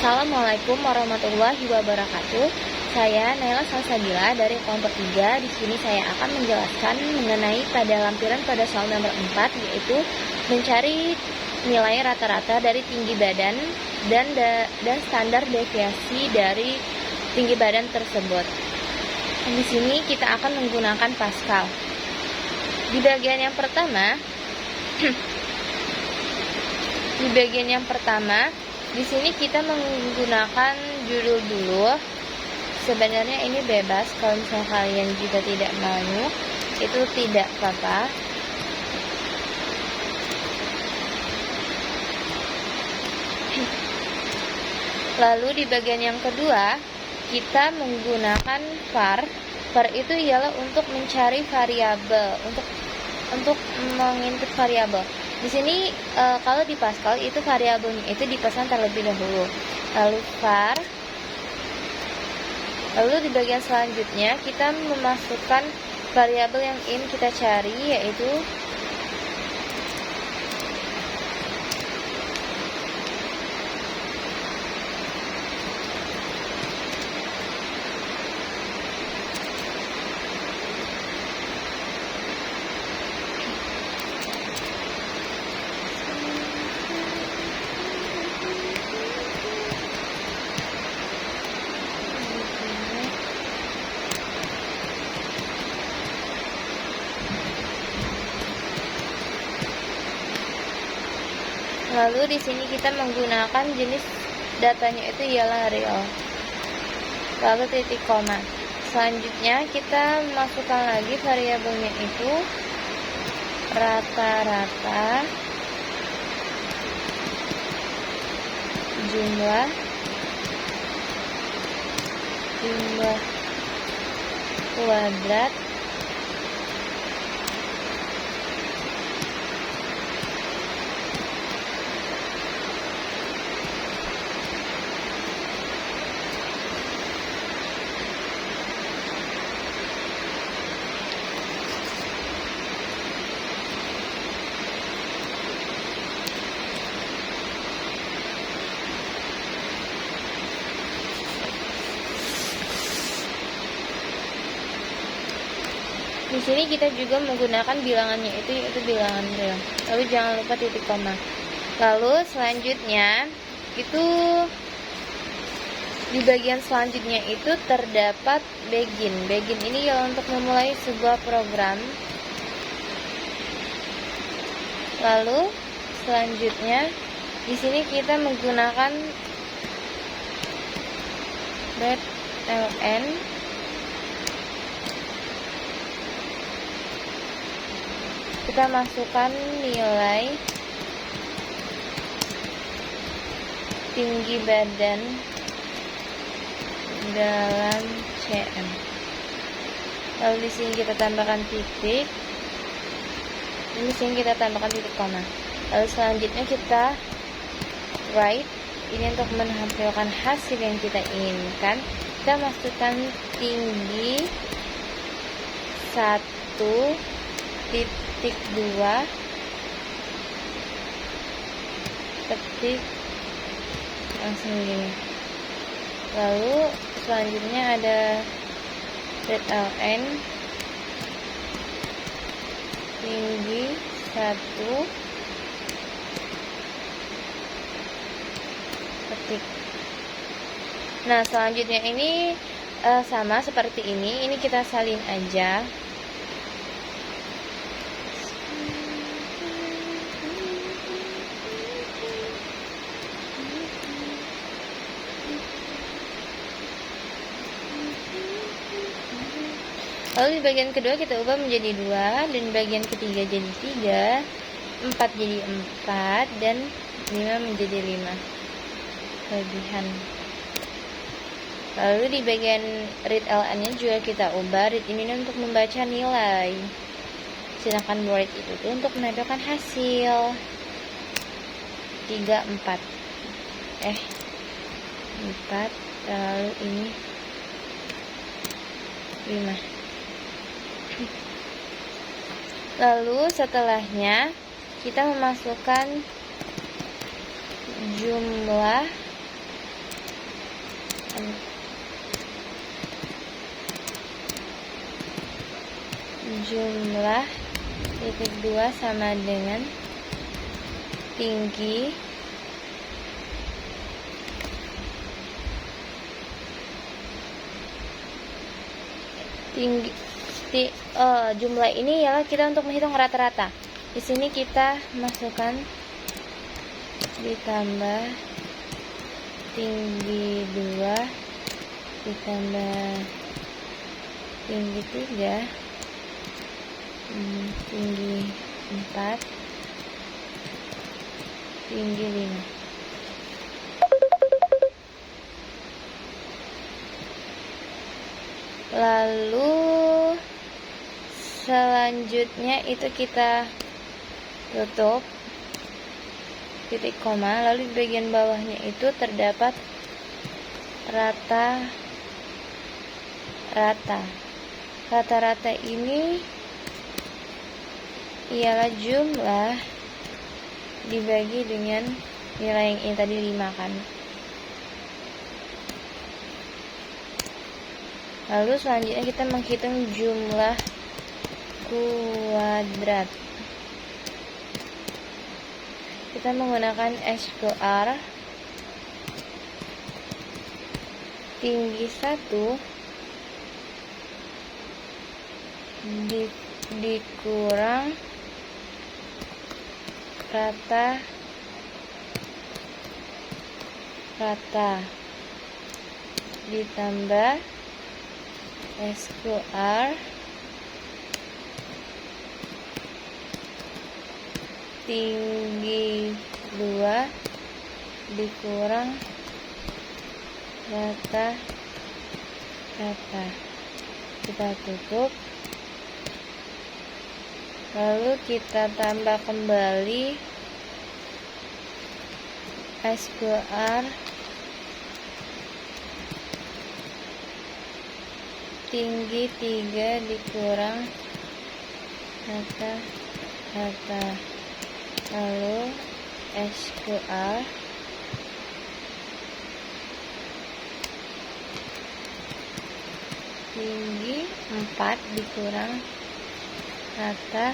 Assalamualaikum warahmatullahi wabarakatuh. Saya Naila Salsabila dari kelompok 3. Di sini saya akan menjelaskan mengenai pada lampiran pada soal nomor 4, yaitu mencari nilai rata-rata dari tinggi badan dan standar deviasi dari tinggi badan tersebut. Di sini kita akan menggunakan Pascal. Di bagian yang pertama, di sini kita menggunakan judul dulu. Sebenarnya ini bebas, kalau misalnya kalian juga tidak mau, itu tidak apa-apa. Lalu di bagian yang kedua, kita menggunakan var. Var itu ialah untuk mencari variabel, untuk menginput variabel. Di sini kalau di Pascal itu variabelnya itu dipesan terlebih dahulu. Lalu var. Lalu di bagian selanjutnya kita memasukkan variabel yang ingin kita cari, yaitu Lalu di sini kita menggunakan jenis datanya itu ialah real. Lalu titik koma. Selanjutnya kita masukkan lagi variabelnya itu rata-rata jumlah kuadrat Di sini kita juga menggunakan bilangannya itu, yaitu bilangan real. Lalu jangan lupa titik koma. Lalu selanjutnya itu di bagian selanjutnya itu terdapat begin. Begin ini ya untuk memulai sebuah program. Lalu selanjutnya di sini kita menggunakan ln. Kita masukkan nilai tinggi badan dalam cm. Lalu di sini kita tambahkan titik. Di sini kita tambahkan titik koma. Lalu selanjutnya kita write. Ini untuk menampilkan hasil yang kita inginkan. Kita masukkan tinggi 1 titik 2 ketik langsung gini. Lalu selanjutnya ada read ln tinggi 1 ketik. Nah selanjutnya ini sama seperti ini kita salin aja. Lalu di bagian kedua kita ubah menjadi 2, dan bagian ketiga jadi 3, 4 jadi 4, dan 5 menjadi 5 kelebihan. Lalu di bagian read ln nya juga kita ubah. Read ini untuk membaca nilai, sedangkan write itu untuk menampilkan hasil. 3, 4 lalu ini 5. Lalu setelahnya kita memasukkan jumlah jumlah titik 2 sama dengan tinggi jumlah ini ialah kita untuk menghitung rata-rata. Di sini kita masukkan ditambah tinggi 2 ditambah tinggi 3 tinggi 4 tinggi 5. Lalu selanjutnya itu kita tutup titik koma, lalu di bagian bawahnya itu terdapat rata-rata ini ialah jumlah dibagi dengan nilai yang ini tadi 5 kan. Lalu selanjutnya kita menghitung jumlah kuadrat. Kita menggunakan SQR tinggi 1 dikurang rata ditambah SQR tinggi 2 dikurang rata-rata. Kita tutup, lalu kita tambah kembali SQR tinggi 3 dikurang rata-rata, lalu SQR tinggi 4 dikurang rata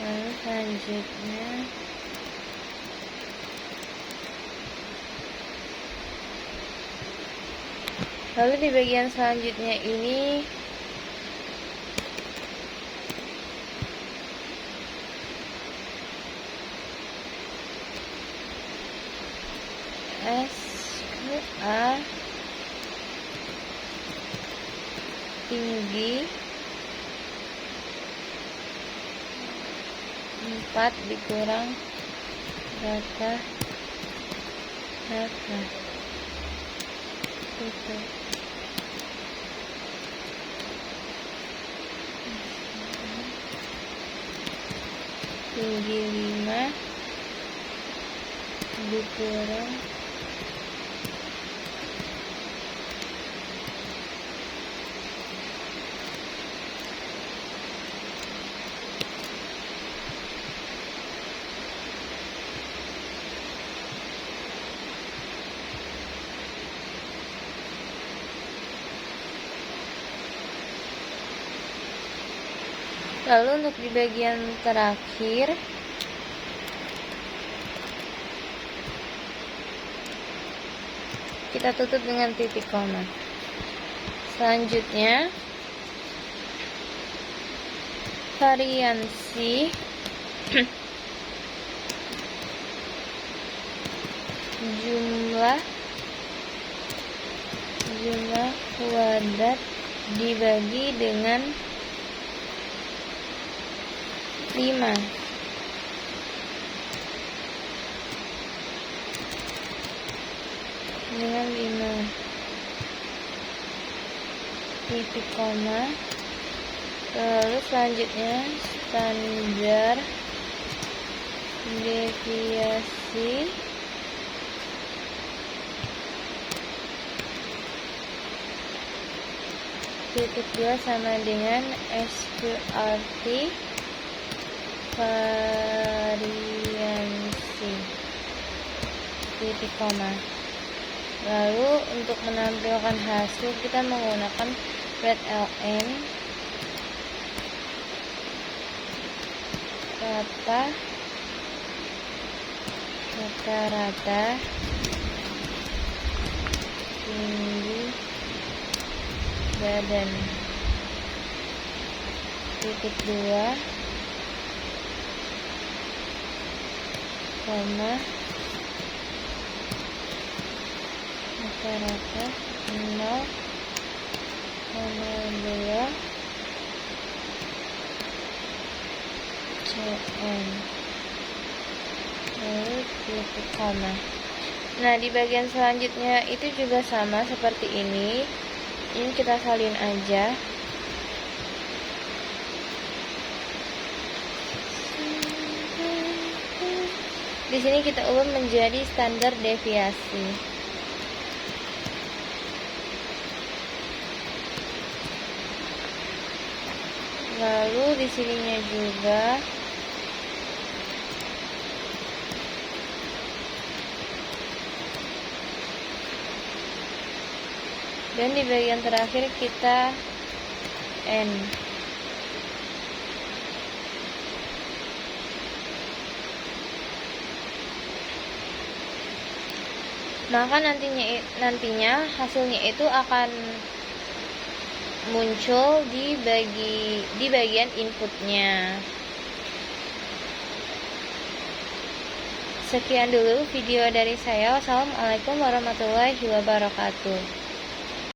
lalu selanjutnya di bagian selanjutnya ini SQR tinggi 4 dikurang rata-rata. Tinggi 5 dikurang lalu untuk di bagian terakhir kita tutup dengan titik koma. Selanjutnya variansi jumlah kuadrat dibagi dengan 5. Dengan 5 titik koma. Lalu selanjutnya standar deviasi titik 2 sama dengan SQRT variansi titik koma. Lalu untuk menampilkan hasil kita menggunakan readln rata-rata tinggi badan titik 2 koma rata-rata 0,2 cm lalu titik koma. Nah, di bagian selanjutnya itu juga sama seperti ini. Ini kita salin aja. Di sini kita ubah menjadi standar deviasi. Lalu di sininya juga dan di bagian terakhir kita N. Maka nantinya hasilnya itu akan muncul di bagian inputnya. Sekian dulu video dari saya. Wassalamualaikum warahmatullahi wabarakatuh.